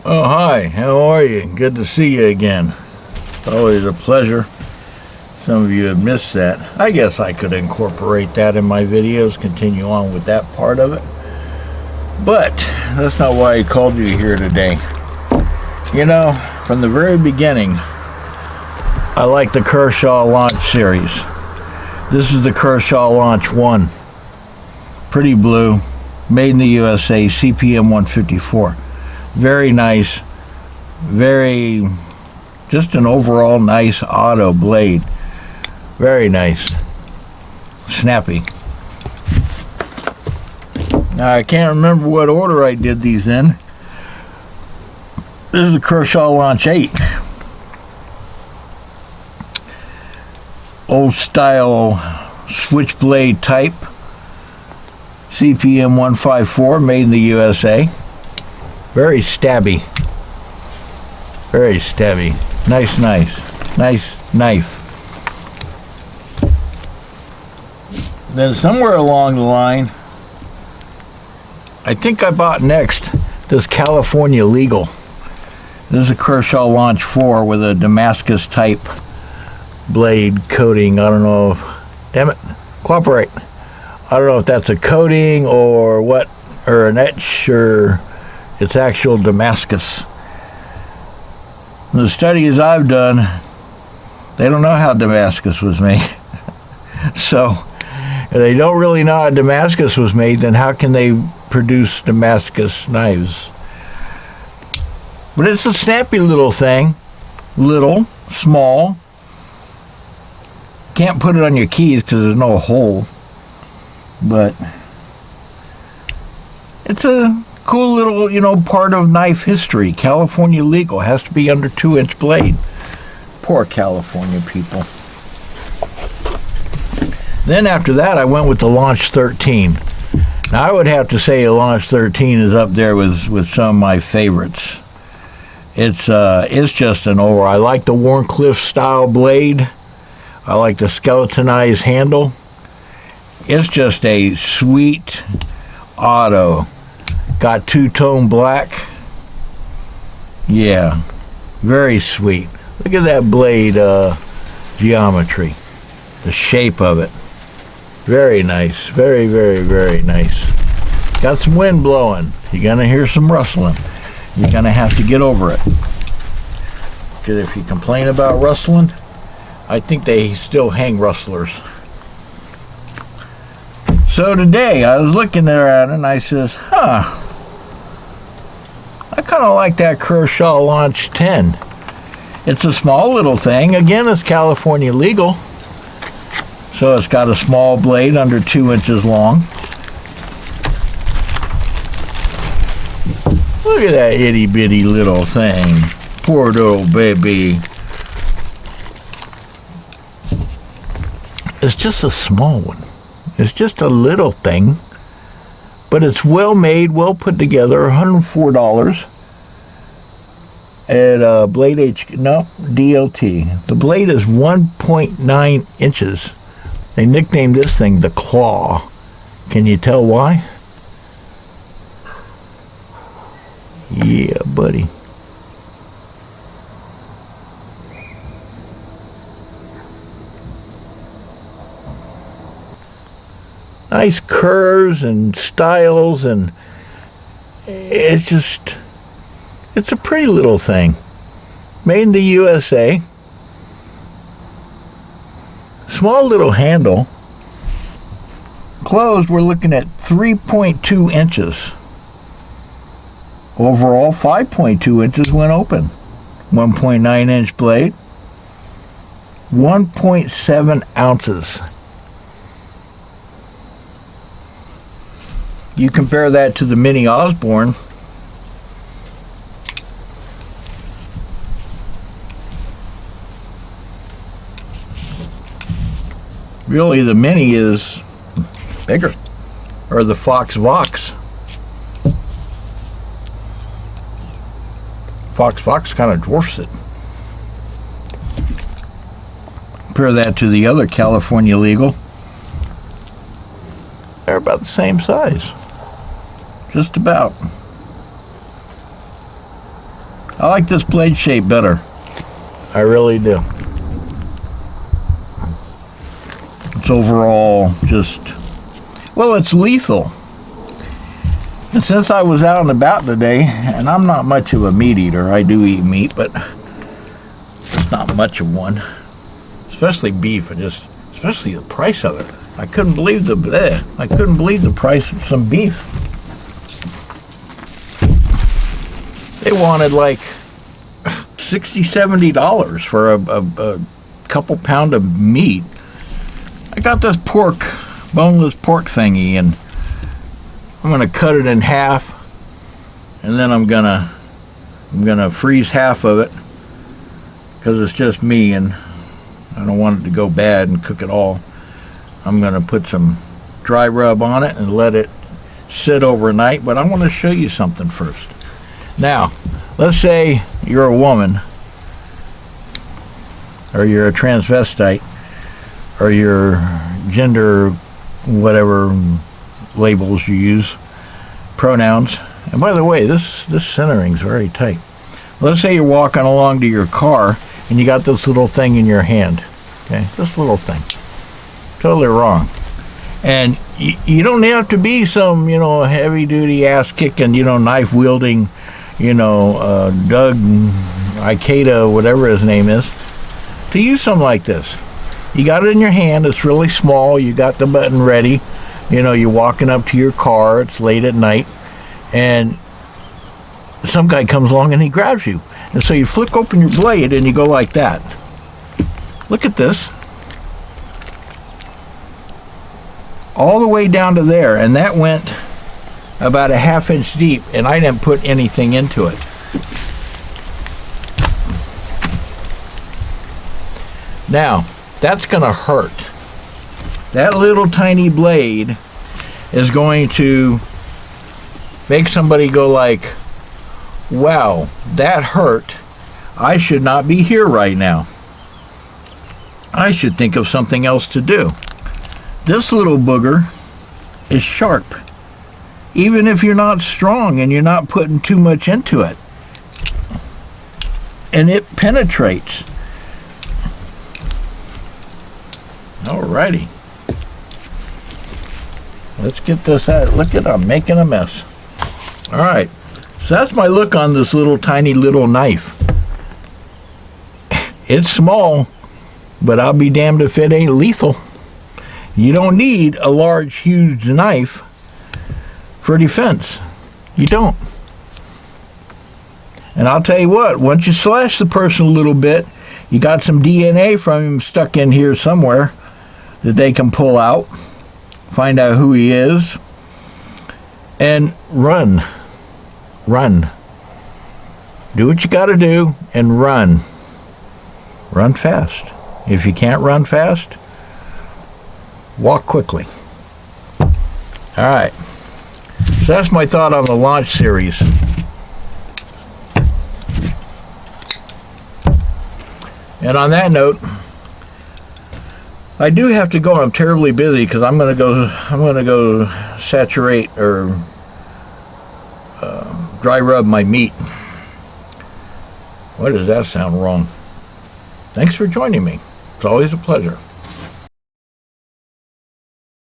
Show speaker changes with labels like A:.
A: Oh, hi. How are you? Good to see you again. It's always a pleasure. Some of you have missed that. I guess I could incorporate that in my videos, continue on with that part of it. But that's not why I called you here today. You know, from the very beginning, I like the Kershaw launch series. This is the Kershaw launch 1. Pretty blue, made in the USA, CPM 154. Very nice, just an overall nice auto blade. Very nice, snappy. Now I can't remember what order I did these in. This is the Kershaw Launch 8. Old style switchblade type. CPM 154, made in the USA. Very stabby. Very stabby. Nice knife. Then somewhere along the line, I think I bought next this California Legal. This is a Kershaw Launch 4 with a Damascus type blade coating. I don't know if, damn it, cooperate. I don't know if that's a coating or what, or an etch, or it's actual Damascus. The studies I've done, they don't know how Damascus was made. So, if they don't really know how Damascus was made, then how can they produce Damascus knives? But it's a snappy little thing. Little, small. Can't put it on your keys because there's no hole. But it's a cool little, part of knife history. California Legal has to be under 2-inch blade. Poor California people. Then after that, I went with the Launch 13. Now, I would have to say the Launch 13 is up there with some of my favorites. It's just an overall. I like the Warncliffe style blade. I like the skeletonized handle. It's just a sweet auto. Got two-tone black. Yeah, very sweet. Look at that blade geometry. The shape of it. Very nice. Very nice. Got some wind blowing. You're going to hear some rustling. You're going to have to get over it. Because if you complain about rustling, I think they still hang rustlers. So today, I was looking there at it and I says, I kind of like that Kershaw Launch 10. It's a small little thing. Again, it's California Legal. So it's got a small blade under 2 inches long. Look at that itty bitty little thing. Poor little baby. It's just a small one. It's just a little thing. But it's well made, well put together. $104 at Blade DLT. The blade is 1.9 inches. They nicknamed this thing the Claw. Can you tell why? Yeah, buddy. Nice curves and styles, and it's a pretty little thing. Made in the USA. Small little handle. Closed, we're looking at 3.2 inches. Overall, 5.2 inches when open. 1.9 inch blade. 1.7 ounces. You compare that to the Mini Osborne. Really, the Mini is bigger. Or the Fox Vox. Fox Vox kind of dwarfs it. Compare that to the other California Legal. They're about the same size. Just about. I like this blade shape better. I really do. It's overall just, well, it's lethal. And since I was out and about today, and I'm not much of a meat eater, I do eat meat, but it's not much of one. Especially beef, especially the price of it. I couldn't believe the price of some beef. They wanted like $60, $70 for a couple pound of meat. I got this boneless pork thingy, and I'm gonna cut it in half, and then I'm gonna freeze half of it because it's just me, and I don't want it to go bad and cook it all. I'm gonna put some dry rub on it and let it sit overnight. But I want to show you something first. Now, let's say you're a woman, or you're a transvestite, or your gender, whatever labels you use, pronouns. And by the way, this centering's very tight. Let's say you're walking along to your car and you got this little thing in your hand. Okay, this little thing. Totally wrong. And you don't have to be some, heavy duty ass kicking, knife wielding, Doug Ikeda, whatever his name is, to use something like this. You got it in your hand, it's really small, you got the button ready, you're walking up to your car, it's late at night, and some guy comes along and he grabs you. And so you flick open your blade and you go like that. Look at this. All the way down to there, and that went about a ½ inch deep, and I didn't put anything into it. Now, that's going to hurt. That little tiny blade is going to make somebody go like, wow, that hurt. I should not be here right now. I should think of something else to do. This little booger is sharp. Even if you're not strong and you're not putting too much into it. And it penetrates. Alrighty. Let's get this out. Look at, I'm making a mess. Alright. So that's my look on this tiny little knife. It's small, but I'll be damned if it ain't lethal. You don't need a large, huge knife for defense. You don't. And I'll tell you what, once you slash the person a little bit, you got some DNA from him stuck in here somewhere that they can pull out, find out who he is, and run. Run. Do what you got to do and run. Run fast. If you can't run fast, walk quickly. All right. So that's my thought on the launch series. And on that note, I do have to go. I'm terribly busy because I'm going to go saturate or dry rub my meat. Why does that sound wrong? Thanks for joining me. It's always a pleasure.